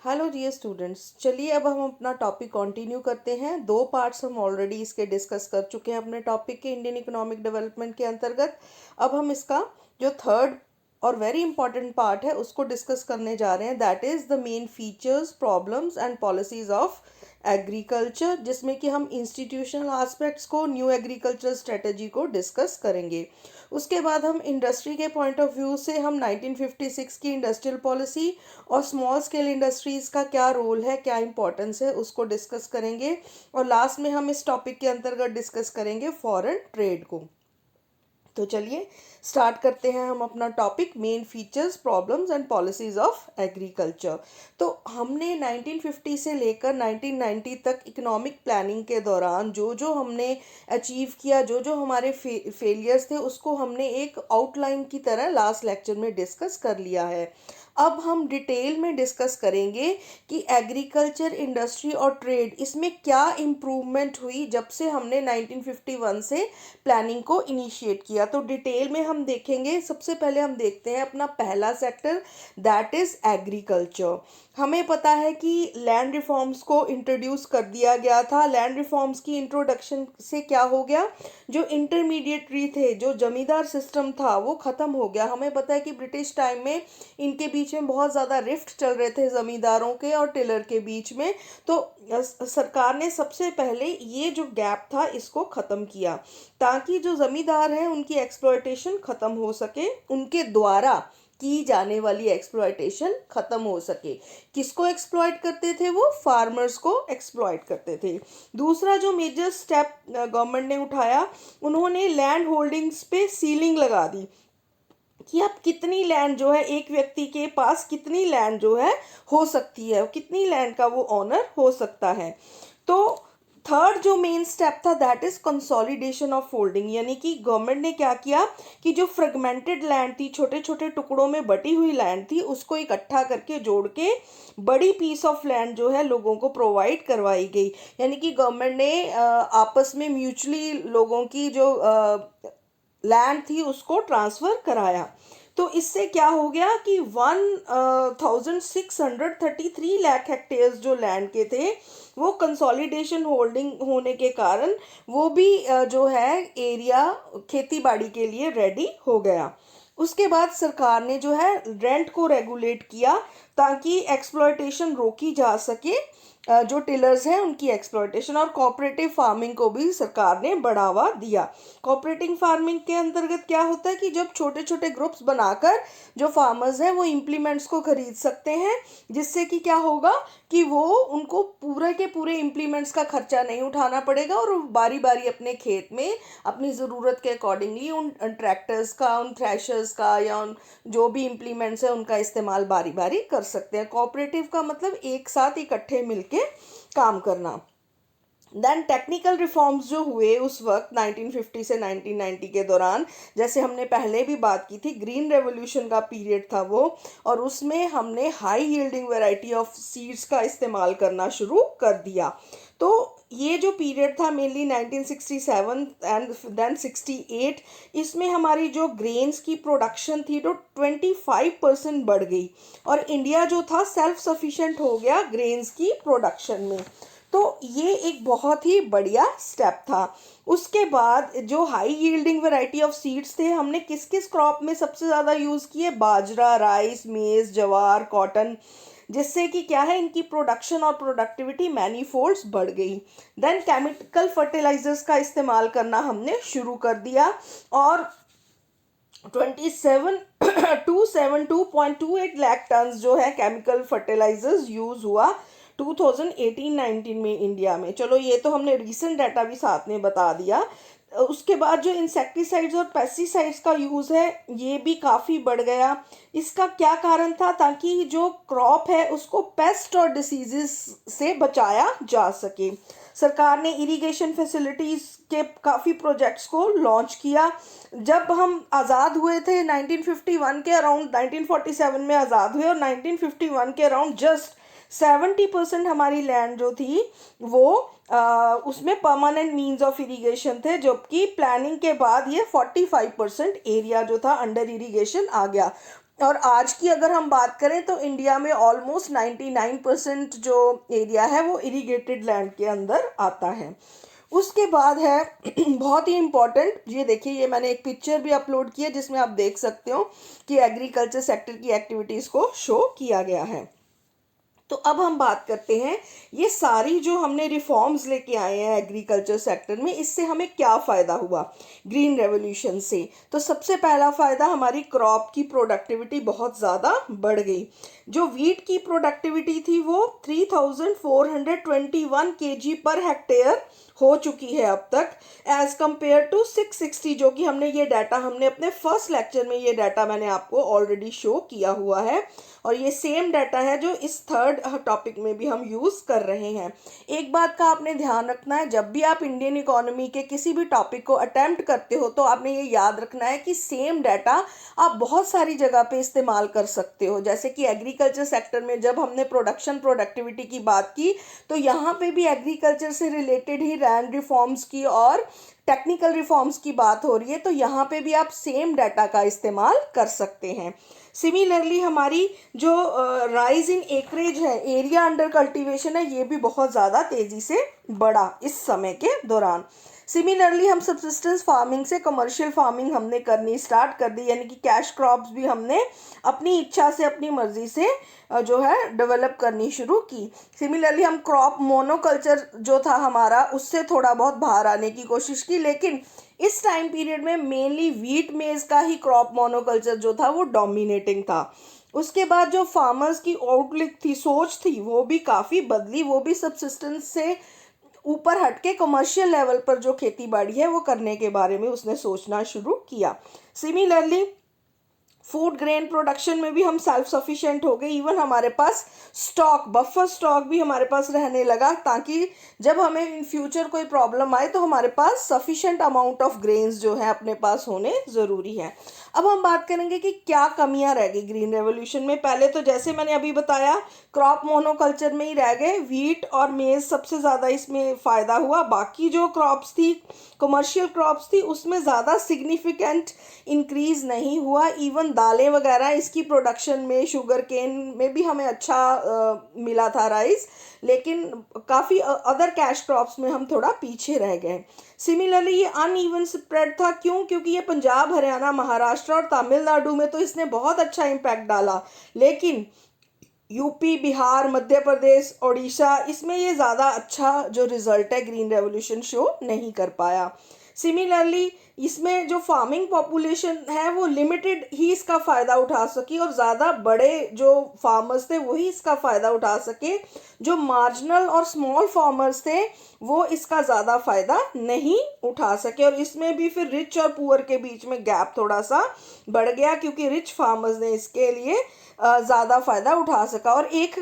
Hello dear students, चलिए अब हम अपना टॉपिक कंटिन्यू करते हैं। दो पार्ट्स हम ऑलरेडी इसके डिस्कस कर चुके हैं अपने टॉपिक के इंडियन इकोनॉमिक डेवलपमेंट के अंतर्गत। अब हम इसका जो थर्ड और वेरी इंपॉर्टेंट पार्ट है उसको डिस्कस करने जा रहे हैं। That is the main features, problems and policies of agriculture, जिसमें कि हम इंस्टीट्यूशनल एस्पेक्ट्स को, न्यू एग्रीकल्चर स्ट्रेटजी को डिस्कस करेंगे। उसके बाद हम इंडस्ट्री के पॉइंट ऑफ व्यू से हम 1956 की इंडस्ट्रियल पॉलिसी और स्मॉल स्केल इंडस्ट्रीज़ का क्या रोल है, क्या इंपॉर्टेंस है, उसको डिस्कस करेंगे। और लास्ट में हम इस टॉपिक के अंतर्गत डिस्कस करेंगे फॉरेन ट्रेड को। तो चलिए स्टार्ट करते हैं हम अपना topic, main features, problems and policies of agriculture. तो हमने 1950 से लेकर 1990 तक इकोनॉमिक प्लानिंग के दौरान जो जो हमने अचीव किया, जो जो हमारे फेलियर्स थे, उसको हमने एक आउटलाइन की तरह लास्ट लेक्चर में डिस्कस कर लिया है। अब हम डिटेल में डिस्कस करेंगे कि एग्रीकल्चर, इंडस्ट्री और ट्रेड, इसमें क्या इम्प्रूवमेंट हुई जब से हमने 1951 से प्लानिंग को इनिशिएट किया। तो डिटेल में हम देखेंगे। सबसे पहले हम देखते हैं अपना पहला सेक्टर, दैट इज़ एग्रीकल्चर। हमें पता है कि लैंड रिफॉर्म्स को इंट्रोड्यूस कर दिया गया था। लैंड रिफॉर्म्स की इंट्रोडक्शन से क्या हो गया, जो इंटरमीडिएटरी थे, जो जमींदार सिस्टम था, वो ख़त्म हो गया। हमें पता है कि ब्रिटिश टाइम में इनके बीच में बहुत ज़्यादा रिफ्ट चल रहे थे, ज़मींदारों के और टिलर के बीच में। तो सरकार ने सबसे पहले ये जो गैप था इसको ख़त्म किया, ताकि जो ज़मींदार हैं उनकी एक्सप्लॉयटेशन ख़त्म हो सके, उनके द्वारा की जाने वाली एक्सप्लॉयटेशन ख़त्म हो सके। किसको एक्सप्लॉयट करते थे वो? फार्मर्स को एक्सप्लॉयट करते थे। दूसरा जो मेजर स्टेप गवर्नमेंट ने उठाया, उन्होंने लैंड होल्डिंग्स पे सीलिंग लगा दी कि अब कितनी लैंड जो है, एक व्यक्ति के पास कितनी लैंड जो है हो सकती है, कितनी लैंड का वो ऑनर हो सकता है। तो थर्ड जो मेन स्टेप था, that is consolidation of holding, यानी कि गवर्नमेंट ने क्या किया कि जो फ्रेगमेंटेड लैंड थी, छोटे छोटे टुकड़ों में बटी हुई लैंड थी, उसको इकट्ठा करके जोड़ के बड़ी पीस ऑफ लैंड जो है लोगों को प्रोवाइड करवाई गई। यानी कि गवर्नमेंट ने आपस में म्यूचुअली लोगों की जो लैंड थी उसको ट्रांसफ़र कराया। तो इससे क्या हो गया कि 1633 लाख हेक्टेयर्स जो लैंड के थे, वो कंसोलिडेशन होल्डिंग होने के कारण वो भी जो है एरिया खेती बाड़ी के लिए रेडी हो गया। उसके बाद सरकार ने जो है रेंट को रेगुलेट किया, ताकि एक्सप्लॉयटेशन रोकी जा सके, जो टिलर्स हैं उनकी एक्सप्लॉयटेशन। और कोऑपरेटिव फार्मिंग को भी सरकार ने बढ़ावा दिया। कोऑपरेटिव फार्मिंग के अंतर्गत क्या होता है कि जब छोटे छोटे ग्रुप्स बनाकर जो फार्मर्स हैं वो इम्प्लीमेंट्स को खरीद सकते हैं, जिससे कि क्या होगा कि वो उनको पूरे के पूरे इम्प्लीमेंट्स का खर्चा नहीं उठाना पड़ेगा, और बारी बारी अपने खेत में अपनी ज़रूरत के अकॉर्डिंगली उन ट्रैक्टर्स का, उन थ्रेशर्स का, या उन जो भी इम्प्लीमेंट्स है उनका इस्तेमाल बारी बारी कर सकते हैं। कोऑपरेटिव का मतलब एक साथ इकट्ठे मिलके काम करना। देन टेक्निकल रिफॉर्म्स जो हुए उस वक्त 1950 से 1990 के दौरान, जैसे हमने पहले भी बात की थी, ग्रीन रेवोल्यूशन का पीरियड था वो, और उसमें हमने high yielding variety of seeds का इस्तेमाल करना शुरू कर दिया। तो ये जो पीरियड था मेनली 1967 एंड देन 68, इसमें हमारी जो ग्रेन्स की प्रोडक्शन थी तो 25% बढ़ गई, और इंडिया जो था सेल्फ सफिशिएंट हो गया ग्रेन्स की प्रोडक्शन में। तो ये एक बहुत ही बढ़िया स्टेप था। उसके बाद जो high yielding variety of seeds थे, हमने किस किस क्रॉप में सबसे ज़्यादा यूज़ किए? बाजरा, राइस, मेज़, जवार, कॉटन, जिससे कि क्या है, इनकी प्रोडक्शन और प्रोडक्टिविटी मैनीफोल्ड्स बढ़ गई। देन केमिकल फर्टिलाइजर्स का इस्तेमाल करना हमने शुरू कर दिया, और 272.28 लाख टन जो है केमिकल फर्टिलाइजर्स यूज़ हुआ 2018-19 में इंडिया में। चलो ये तो हमने रीसेंट डाटा भी साथ में बता दिया। उसके बाद जो इंसेक्टिसाइड्स और पेस्टिसाइड्स का यूज़ है ये भी काफ़ी बढ़ गया। इसका क्या कारण था? ताकि जो क्रॉप है उसको पेस्ट और डिसीजेस से बचाया जा सके। सरकार ने इरिगेशन फैसिलिटीज़ के काफ़ी प्रोजेक्ट्स को लॉन्च किया। जब हम आज़ाद हुए थे 1951 के अराउंड, 1947 में आज़ाद हुए, और 1951 के अराउंड जस्ट 70% हमारी लैंड जो थी वो उसमें परमानेंट मीन्स ऑफ इरिगेशन थे, जबकि प्लानिंग के बाद ये 45% एरिया जो था अंडर इरिगेशन आ गया। और आज की अगर हम बात करें तो इंडिया में ऑलमोस्ट 99% जो एरिया है वो इरिगेटेड लैंड के अंदर आता है। उसके बाद है बहुत ही इम्पॉर्टेंट, ये देखिए, ये मैंने एक पिक्चर भी अपलोड की है जिसमें आप देख सकते हो कि एग्रीकल्चर सेक्टर की एक्टिविटीज़ को शो किया गया है। तो अब हम बात करते हैं ये सारी जो हमने रिफॉर्म्स लेके आए हैं एग्रीकल्चर सेक्टर में, इससे हमें क्या फ़ायदा हुआ ग्रीन रेवोल्यूशन से। तो सबसे पहला फ़ायदा, हमारी क्रॉप की प्रोडक्टिविटी बहुत ज़्यादा बढ़ गई। जो वीट की प्रोडक्टिविटी थी वो 3421 केजी पर हेक्टेयर हो चुकी है अब तक, एज कंपेयर टू 660, जो कि हमने ये डाटा हमने अपने फर्स्ट लेक्चर में ये डाटा मैंने आपको ऑलरेडी शो किया हुआ है, और ये सेम डाटा है जो इस थर्ड टॉपिक में भी हम यूज़ कर रहे हैं। एक बात का आपने ध्यान रखना है, जब भी आप इंडियन इकोनॉमी के किसी भी टॉपिक को अटेम्प्ट करते हो तो आपने ये याद रखना है कि सेम डाटा आप बहुत सारी जगह पे इस्तेमाल कर सकते हो। जैसे कि एग्रीकल्चर सेक्टर में जब हमने प्रोडक्टिविटी की बात की, तो यहाँ पे भी एग्रीकल्चर से रिलेटेड ही लैंड रिफॉर्म्स की और टेक्निकल रिफॉर्म्स की बात हो रही है, तो यहाँ पे भी आप सेम डाटा का इस्तेमाल कर सकते हैं। सिमिलरली हमारी जो राइज इन एकरेज है, एरिया अंडर कल्टीवेशन है, ये भी बहुत ज़्यादा तेज़ी से बढ़ा इस समय के दौरान। सिमिलरली हम सब्सिस्टेंस फार्मिंग से कमर्शियल फार्मिंग हमने करनी स्टार्ट कर दी, यानी कि कैश क्रॉप्स भी हमने अपनी इच्छा से अपनी मर्जी से जो है डेवलप करनी शुरू की। सिमिलरली हम क्रॉप मोनोकल्चर जो था हमारा, उससे थोड़ा बहुत बाहर आने की कोशिश की, लेकिन इस टाइम पीरियड में मेनली वीट मेज का ही क्रॉप मोनोकल्चर जो था वो डोमिनेटिंग था। उसके बाद जो फार्मर्स की आउटलुक थी, सोच थी, वो भी काफ़ी बदली। वो भी सब्सिस्टेंस से ऊपर हटके कमर्शियल लेवल पर जो खेती बाड़ी है वो करने के बारे में उसने सोचना शुरू किया। सिमिलरली फूड ग्रेन प्रोडक्शन में भी हम सेल्फ सफिशिएंट हो गए। इवन हमारे पास स्टॉक, बफर स्टॉक भी हमारे पास रहने लगा, ताकि जब हमें इन फ्यूचर कोई प्रॉब्लम आए तो हमारे पास सफिशिएंट अमाउंट ऑफ ग्रेन्स जो है अपने पास होने ज़रूरी है। अब हम बात करेंगे कि क्या कमियां रह गई ग्रीन रेवोल्यूशन में। पहले तो जैसे मैंने अभी बताया, क्रॉप मोनोकल्चर में ही रह गए, वीट और मेज सबसे ज़्यादा इसमें फ़ायदा हुआ। बाकी जो क्रॉप्स थी, कमर्शियल क्रॉप्स थी, उसमें ज़्यादा सिग्निफिकेंट इंक्रीज़ नहीं हुआ। इवन दालें वगैरह इसकी प्रोडक्शन में, शुगर केन में भी हमें अच्छा मिला था राइस, लेकिन काफ़ी अदर कैश क्रॉप्स में हम थोड़ा पीछे रह गए। सिमिलरली ये अनइवन स्प्रेड था, क्योंकि ये पंजाब, हरियाणा, महाराष्ट्र और तमिलनाडु में तो इसने बहुत अच्छा इम्पैक्ट डाला, लेकिन यूपी, बिहार, मध्य प्रदेश, ओडिशा, इसमें ये ज़्यादा अच्छा जो रिजल्ट है ग्रीन रेवोल्यूशन शो नहीं कर पाया। सिमिलरली इसमें जो फार्मिंग पॉपुलेशन है वो लिमिटेड ही इसका फ़ायदा उठा सकी, और ज़्यादा बड़े जो फार्मर्स थे वही इसका फ़ायदा उठा सके। जो मार्जिनल और स्मॉल फार्मर्स थे वो इसका ज़्यादा फ़ायदा नहीं उठा सके, और इसमें भी फिर रिच और पुअर के बीच में गैप थोड़ा सा बढ़ गया, क्योंकि रिच फार्मर्स ने इसके लिए ज़्यादा फ़ायदा उठा सका। और एक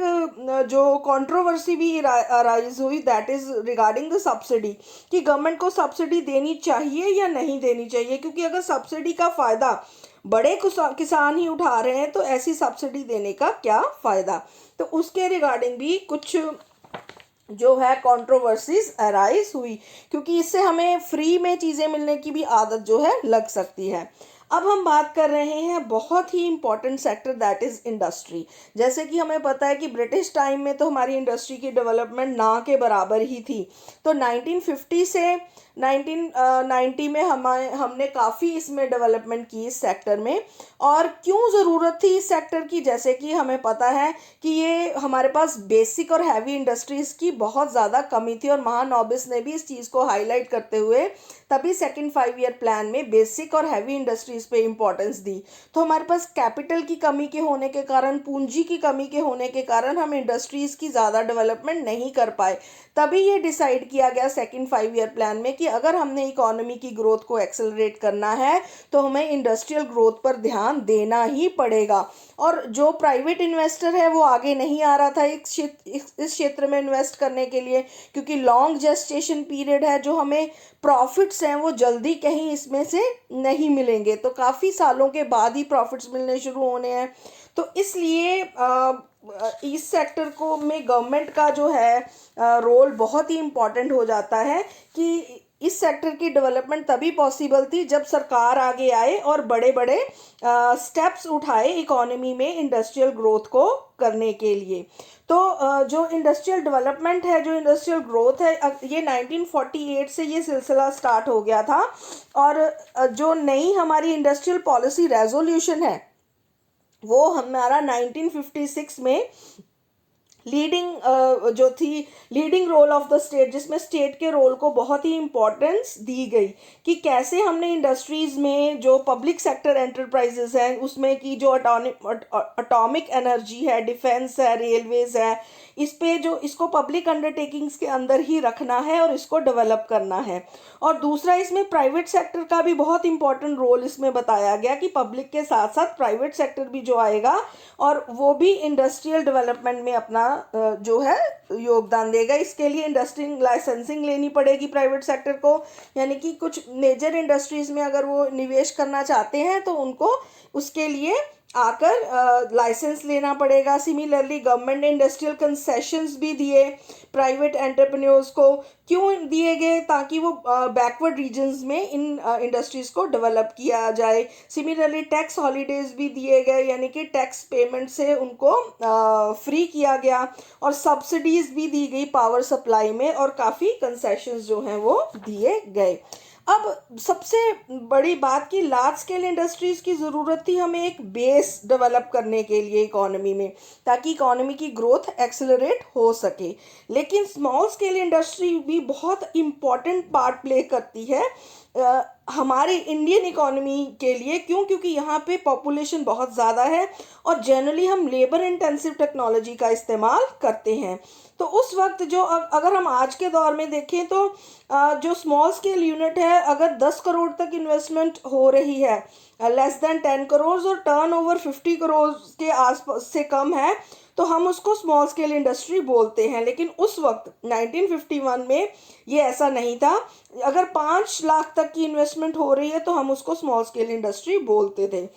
जो कंट्रोवर्सी भी राइज हुई, that is regarding the subsidy, कि गवर्नमेंट को सब्सिडी देनी चाहिए या नहीं देनी चाहिए, क्योंकि अगर सब्सिडी का फ़ायदा बड़े किसान ही उठा रहे हैं तो ऐसी सब्सिडी देने का क्या फ़ायदा। तो उसके रिगार्डिंग भी कुछ जो है कंट्रोवर्सीज अराइज हुई, क्योंकि इससे हमें फ्री में चीज़ें मिलने की भी आदत जो है लग सकती है। अब हम बात कर रहे हैं बहुत ही important sector, that is industry. जैसे कि हमें पता है कि ब्रिटिश टाइम में तो हमारी इंडस्ट्री की डेवलपमेंट ना के बराबर ही थी। तो 1950 से 1990 में हमने काफ़ी इसमें डेवलपमेंट की इस सेक्टर में। और क्यों ज़रूरत थी इस सेक्टर की, जैसे कि हमें पता है कि ये हमारे पास बेसिक और हैवी इंडस्ट्रीज़ की बहुत ज़्यादा कमी थी, और महानोबिस ने भी इस चीज़ को हाईलाइट करते हुए तभी सेकंड 5 ईयर प्लान में बेसिक और हैवी इंडस्ट्रीज़ पे इम्पोर्टेंस दी। तो हमारे पास कैपिटल की कमी के होने के कारण, पूंजी की कमी के होने के कारण हम इंडस्ट्रीज़ की ज़्यादा डेवलपमेंट नहीं कर पाए। तभी ये डिसाइड किया गया सेकंड 5 ईयर प्लान में कि अगर हमने इकोनॉमी की ग्रोथ को एक्सेलरेट करना है तो हमें इंडस्ट्रियल ग्रोथ पर ध्यान देना ही पड़ेगा। और जो प्राइवेट इन्वेस्टर है वो आगे नहीं आ रहा था इस क्षेत्र में इन्वेस्ट करने के लिए, क्योंकि लॉन्ग जेस्टेशन पीरियड है, जो हमें प्रॉफिट्स हैं वो जल्दी कहीं इसमें से नहीं मिलेंगे, तो काफ़ी सालों के बाद ही प्रॉफिट्स मिलने शुरू होने हैं। तो इसलिए इस सेक्टर को में गवर्नमेंट का जो है रोल बहुत ही इम्पॉर्टेंट हो जाता है, कि इस सेक्टर की डेवलपमेंट तभी पॉसिबल थी जब सरकार आगे आए और बड़े बड़े स्टेप्स उठाए इकोनॉमी में इंडस्ट्रियल ग्रोथ को करने के लिए। तो जो इंडस्ट्रियल डेवलपमेंट है, जो इंडस्ट्रियल ग्रोथ है, ये 1948 से ये सिलसिला स्टार्ट हो गया था। और जो नई हमारी इंडस्ट्रियल पॉलिसी रेजोल्यूशन है वो हमारा 1956 में जो थी leading role of the state, जिसमें स्टेट के रोल को बहुत ही इम्पोर्टेंस दी गई कि कैसे हमने इंडस्ट्रीज़ में जो पब्लिक सेक्टर एंटरप्राइजेस हैं उसमें की जो अटॉमिक एनर्जी है, डिफेंस है, रेलवेज है, इस पे जो इसको पब्लिक अंडरटेकिंग्स के अंदर ही रखना है और इसको डेवलप करना है। और दूसरा, इसमें प्राइवेट सेक्टर का भी बहुत इंपॉर्टेंट रोल इसमें बताया गया कि पब्लिक के साथ साथ प्राइवेट सेक्टर भी जो आएगा और वो भी इंडस्ट्रियल डेवलपमेंट में अपना जो है योगदान देगा। इसके लिए इंडस्ट्री लाइसेंसिंग लेनी पड़ेगी प्राइवेट सेक्टर को, यानी कि कुछ मेजर इंडस्ट्रीज में अगर वो निवेश करना चाहते हैं तो उनको उसके लिए आकर लाइसेंस लेना पड़ेगा। सिमिलरली गवर्नमेंट ने इंडस्ट्रियल कंसेशंस भी दिए प्राइवेट एंटरप्रेन्योर्स को। क्यों दिए गए? ताकि वो बैकवर्ड रीजन्स में इन इंडस्ट्रीज़ को डेवलप किया जाए। सिमिलरली टैक्स हॉलीडेज भी दिए गए, यानी कि टैक्स पेमेंट से उनको फ्री किया गया। और सब्सिडीज़ भी दी गई पावर सप्लाई में, और काफ़ी कंसेशंस जो हैं वो दिए गए। अब सबसे बड़ी बात कि लार्ज स्केल इंडस्ट्रीज़ की ज़रूरत थी हमें एक बेस डेवलप करने के लिए इकोनॉमी में, ताकि इकोनॉमी की ग्रोथ एक्सेलरेट हो सके। लेकिन स्मॉल स्केल इंडस्ट्री भी बहुत इम्पॉर्टेंट पार्ट प्ले करती है हमारी इंडियन इकोनॉमी के लिए। क्यों? क्योंकि यहाँ पे पॉपुलेशन बहुत ज़्यादा है और जनरली हम लेबर इंटेंसिव टेक्नोलॉजी का इस्तेमाल करते हैं। तो उस वक्त जो अगर हम आज के दौर में देखें तो जो स्मॉल स्केल यूनिट है, अगर 10 करोड़ तक इन्वेस्टमेंट हो रही है, लेस देन 10 करोड़ और टर्नओवर 50 करोड़ के आसपास से कम है, तो हम उसको स्मॉल स्केल इंडस्ट्री बोलते हैं। लेकिन उस वक्त 1951 में ये ऐसा नहीं था। अगर 5 लाख तक की इन्वेस्टमेंट हो रही है तो हम उसको स्मॉल स्केल इंडस्ट्री बोलते थे।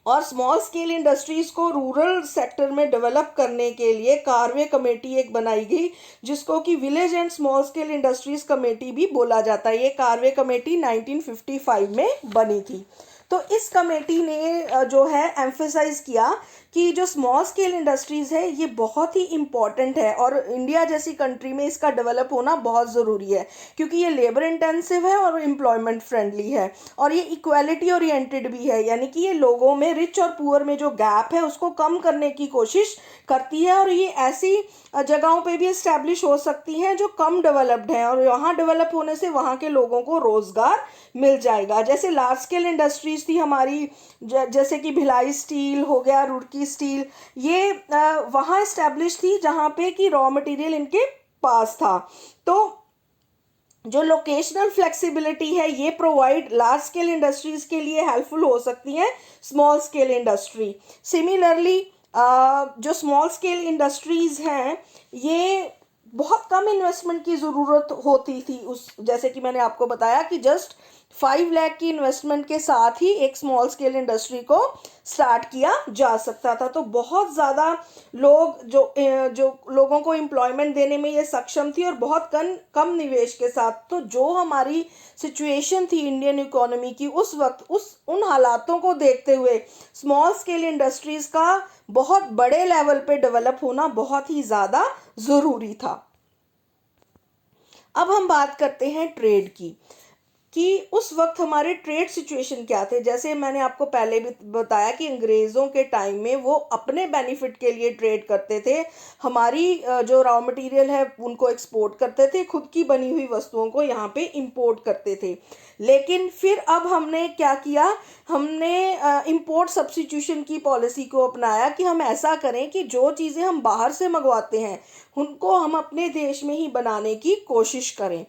और स्मॉल स्केल इंडस्ट्रीज को रूरल सेक्टर में डेवलप करने के लिए कार्वे कमेटी एक बनाई गई, जिसको कि village and small scale industries committee भी बोला जाता है। ये कार्वे कमेटी 1955 में बनी थी। तो इस कमेटी ने जो है एम्फेसाइज किया कि जो स्मॉल स्केल इंडस्ट्रीज़ है ये बहुत ही इम्पॉर्टेंट है और इंडिया जैसी कंट्री में इसका डेवलप होना बहुत ज़रूरी है, क्योंकि ये लेबर इंटेंसिव है और एम्प्लॉयमेंट फ्रेंडली है और ये इक्वालिटी ओरिएंटेड भी है, यानी कि ये लोगों में रिच और पुअर में जो गैप है उसको कम करने की कोशिश करती है। और ये ऐसी जगहों पे भी इस्टेब्लिश हो सकती हैं जो कम डेवलप्ड हैं और यहाँ डेवलप होने से वहाँ के लोगों को रोज़गार मिल जाएगा। जैसे लार्ज स्केल इंडस्ट्रीज थी हमारी, जैसे कि भिलाई स्टील हो गया, रुड़की स्टील, ये वहाँ इस्टेब्लिश थी जहाँ पे कि रॉ मटेरियल इनके पास था। तो जो लोकेशनल फ्लेक्सिबिलिटी है ये प्रोवाइड लार्ज स्केल इंडस्ट्रीज के लिए हेल्पफुल हो सकती है स्मॉल स्केल इंडस्ट्री। सिमिलरली जो स्मॉल स्केल इंडस्ट्रीज हैं ये बहुत कम इन्वेस्टमेंट की ज़रूरत होती थी। उस जैसे कि मैंने आपको बताया कि जस्ट 5 लाख की इन्वेस्टमेंट के साथ ही एक स्मॉल स्केल इंडस्ट्री को स्टार्ट किया जा सकता था। तो बहुत ज़्यादा लोग जो लोगों को एम्प्लॉयमेंट देने में ये सक्षम थी और बहुत कम निवेश के साथ। तो जो हमारी सिचुएशन थी इंडियन इकोनॉमी की उस वक्त, उन हालातों को देखते हुए स्मॉल स्केल इंडस्ट्रीज़ का बहुत बड़े लेवल पे डेवलप होना बहुत ही ज़्यादा ज़रूरी था। अब हम बात करते हैं ट्रेड की, कि उस वक्त हमारे ट्रेड सिचुएशन क्या थे। जैसे मैंने आपको पहले भी बताया कि अंग्रेज़ों के टाइम में वो अपने बेनिफिट के लिए ट्रेड करते थे, हमारी जो रॉ मटेरियल है उनको एक्सपोर्ट करते थे, खुद की बनी हुई वस्तुओं को यहाँ पे इंपोर्ट करते थे। लेकिन फिर अब हमने क्या किया, हमने इंपोर्ट सब्स्टिट्यूशन की पॉलिसी को अपनाया कि हम ऐसा करें कि जो चीज़ें हम बाहर से मंगवाते हैं उनको हम अपने देश में ही बनाने की कोशिश करें।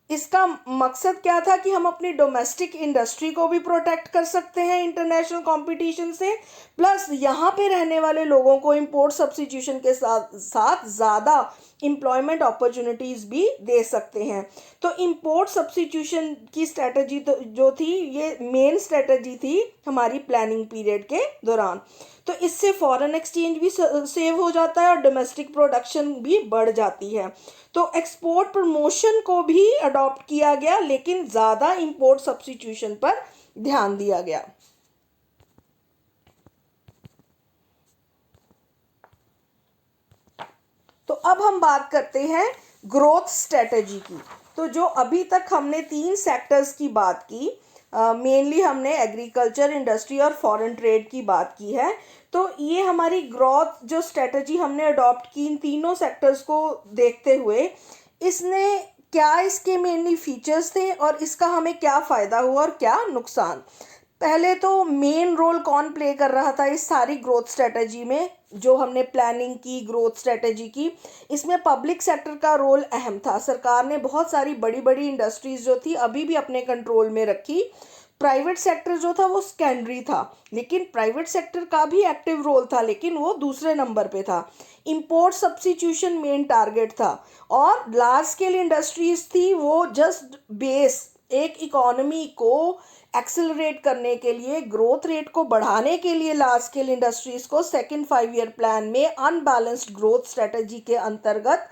इसका मकसद क्या था कि हम अपनी डोमेस्टिक इंडस्ट्री को भी प्रोटेक्ट कर सकते हैं इंटरनेशनल कंपटीशन से, प्लस यहाँ पे रहने वाले लोगों को इंपोर्ट सब्स्टिट्यूशन के साथ साथ ज़्यादा एम्प्लॉयमेंट अपॉर्चुनिटीज़ भी दे सकते हैं। तो इंपोर्ट सब्स्टिट्यूशन की स्ट्रेटजी तो जो थी, ये मेन स्ट्रेटजी थी हमारी प्लानिंग पीरियड के दौरान। तो इससे फॉरेन एक्सचेंज भी सेव हो जाता है और डोमेस्टिक प्रोडक्शन भी बढ़ जाती है। तो एक्सपोर्ट प्रमोशन को भी अडॉप्ट किया गया, लेकिन ज़्यादा इंपोर्ट सब्स्टिट्यूशन पर ध्यान दिया गया। तो अब हम बात करते हैं ग्रोथ स्ट्रेटजी की। तो जो अभी तक हमने 3 सेक्टर्स की बात की, मेनली हमने एग्रीकल्चर, इंडस्ट्री और फॉरेन ट्रेड की बात की है। तो ये हमारी ग्रोथ जो स्ट्रेटजी हमने अडॉप्ट की इन तीनों सेक्टर्स को देखते हुए, इसने क्या, इसके मेनली फीचर्स थे और इसका हमें क्या फ़ायदा हुआ और क्या नुकसान। पहले तो मेन रोल कौन प्ले कर रहा था इस सारी ग्रोथ स्ट्रेटजी में, जो हमने प्लानिंग की ग्रोथ स्ट्रेटजी की, इसमें पब्लिक सेक्टर का रोल अहम था। सरकार ने बहुत सारी बड़ी बड़ी इंडस्ट्रीज जो थी अभी भी अपने कंट्रोल में रखी। प्राइवेट सेक्टर जो था वो सेकेंडरी था, लेकिन प्राइवेट सेक्टर का भी एक्टिव रोल था, लेकिन वो दूसरे नंबर पे था। इंपोर्ट सब्स्टिट्यूशन मेन टारगेट था और लार्ज स्केल इंडस्ट्रीज थी वो जस्ट बेस, एक इकोनॉमी को एक्सेलरेट करने के लिए, ग्रोथ रेट को बढ़ाने के लिए लार्ज स्केल इंडस्ट्रीज को सेकंड 5 ईयर प्लान में अनबैलेंस्ड ग्रोथ स्ट्रेटजी के अंतर्गत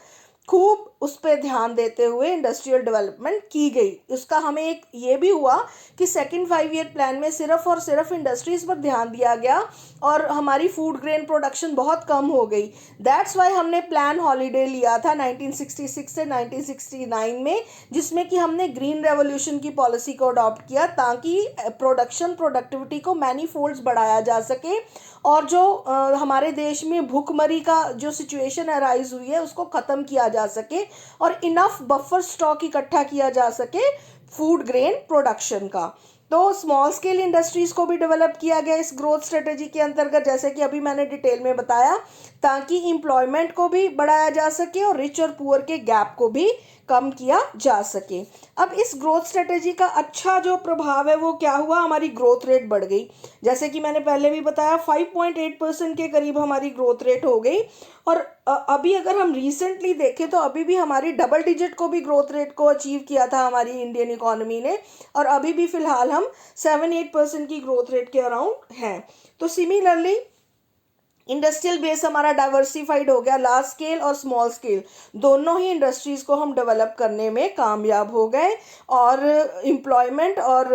खूब उस पर ध्यान देते हुए इंडस्ट्रियल डेवलपमेंट की गई। उसका हमें एक ये भी हुआ कि सेकंड 5 ईयर प्लान में सिर्फ और सिर्फ इंडस्ट्रीज पर ध्यान दिया गया और हमारी फूड ग्रेन प्रोडक्शन बहुत कम हो गई। दैट्स वाई हमने प्लान हॉलीडे लिया था 1966 से 1969 में, जिसमें कि हमने ग्रीन रेवोल्यूशन की पॉलिसी को अडॉप्ट किया ताकि प्रोडक्टिविटी को मैनी फोल्ड्स बढ़ाया जा सके और जो हमारे देश में भूखमरी का जो सिचुएशन अराइज हुई है उसको ख़त्म किया जा सके और इनफ बफर स्टॉक इकट्ठा किया जा सके फूड ग्रेन प्रोडक्शन का। तो स्मॉल स्केल इंडस्ट्रीज़ को भी डेवलप किया गया इस ग्रोथ स्ट्रेटजी के अंतर्गत, जैसे कि अभी मैंने डिटेल में बताया, ताकि एम्प्लॉयमेंट को भी बढ़ाया जा सके और रिच और पुअर के गैप को भी कम किया जा सके। अब इस ग्रोथ स्ट्रेटजी का अच्छा जो प्रभाव है वो क्या हुआ, हमारी ग्रोथ रेट बढ़ गई। जैसे कि मैंने पहले भी बताया 5.8% के करीब हमारी ग्रोथ रेट हो गई। और अभी अगर हम रिसेंटली देखें तो अभी भी हमारी डबल डिजिट को भी ग्रोथ रेट को अचीव किया था हमारी इंडियन इकोनॉमी ने, और अभी भी फिलहाल हम 7-8% की ग्रोथ रेट के अराउंड हैं। तो सिमिलरली इंडस्ट्रियल बेस हमारा डाइवर्सिफाइड हो गया, लार्ज स्केल और स्मॉल स्केल दोनों ही इंडस्ट्रीज़ को हम डेवलप करने में कामयाब हो गए और एम्प्लॉयमेंट और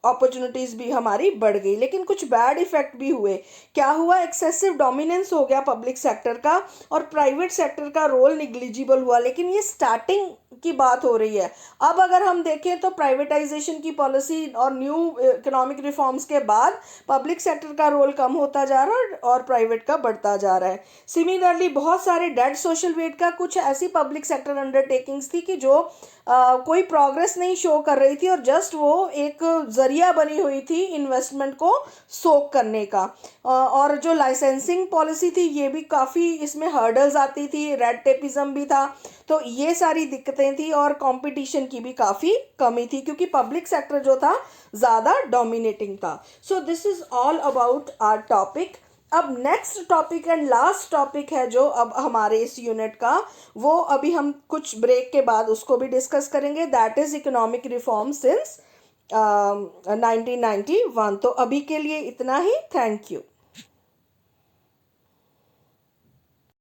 अपॉर्चुनिटीज़ भी हमारी बढ़ गई। लेकिन कुछ बैड इफ़ेक्ट भी हुए। क्या हुआ, एक्सेसिव डोमिनेंस हो गया पब्लिक सेक्टर का और प्राइवेट सेक्टर का रोल निग्लिजिबल हुआ। लेकिन ये स्टार्टिंग की बात हो रही है। अब अगर हम देखें तो प्राइवेटाइजेशन की पॉलिसी और न्यू इकोनॉमिक रिफॉर्म्स के बाद पब्लिक सेक्टर का रोल कम होता जा रहा है और प्राइवेट का बढ़ता जा रहा है। सिमिलरली बहुत सारे डेड सोशल वेट का कुछ ऐसी पब्लिक सेक्टर अंडरटेकिंग्स थी कि जो कोई प्रोग्रेस नहीं शो कर रही थी और जस्ट वो एक जरिया बनी हुई थी इन्वेस्टमेंट को सोक करने का। और जो लाइसेंसिंग पॉलिसी थी ये भी काफ़ी, इसमें हर्डल्स आती थी, रेड टेपिज्म भी था। तो ये सारी दिक्कतें थी और कंपटीशन की भी काफ़ी कमी थी क्योंकि पब्लिक सेक्टर जो था ज़्यादा डोमिनेटिंग था। So this is all about our topic. अब next topic and last topic है जो अब हमारे इस यूनिट का, वो अभी हम कुछ ब्रेक के बाद उसको भी डिस्कस करेंगे, that is economic reform since 1991। तो अभी के लिए इतना ही, थैंक यू।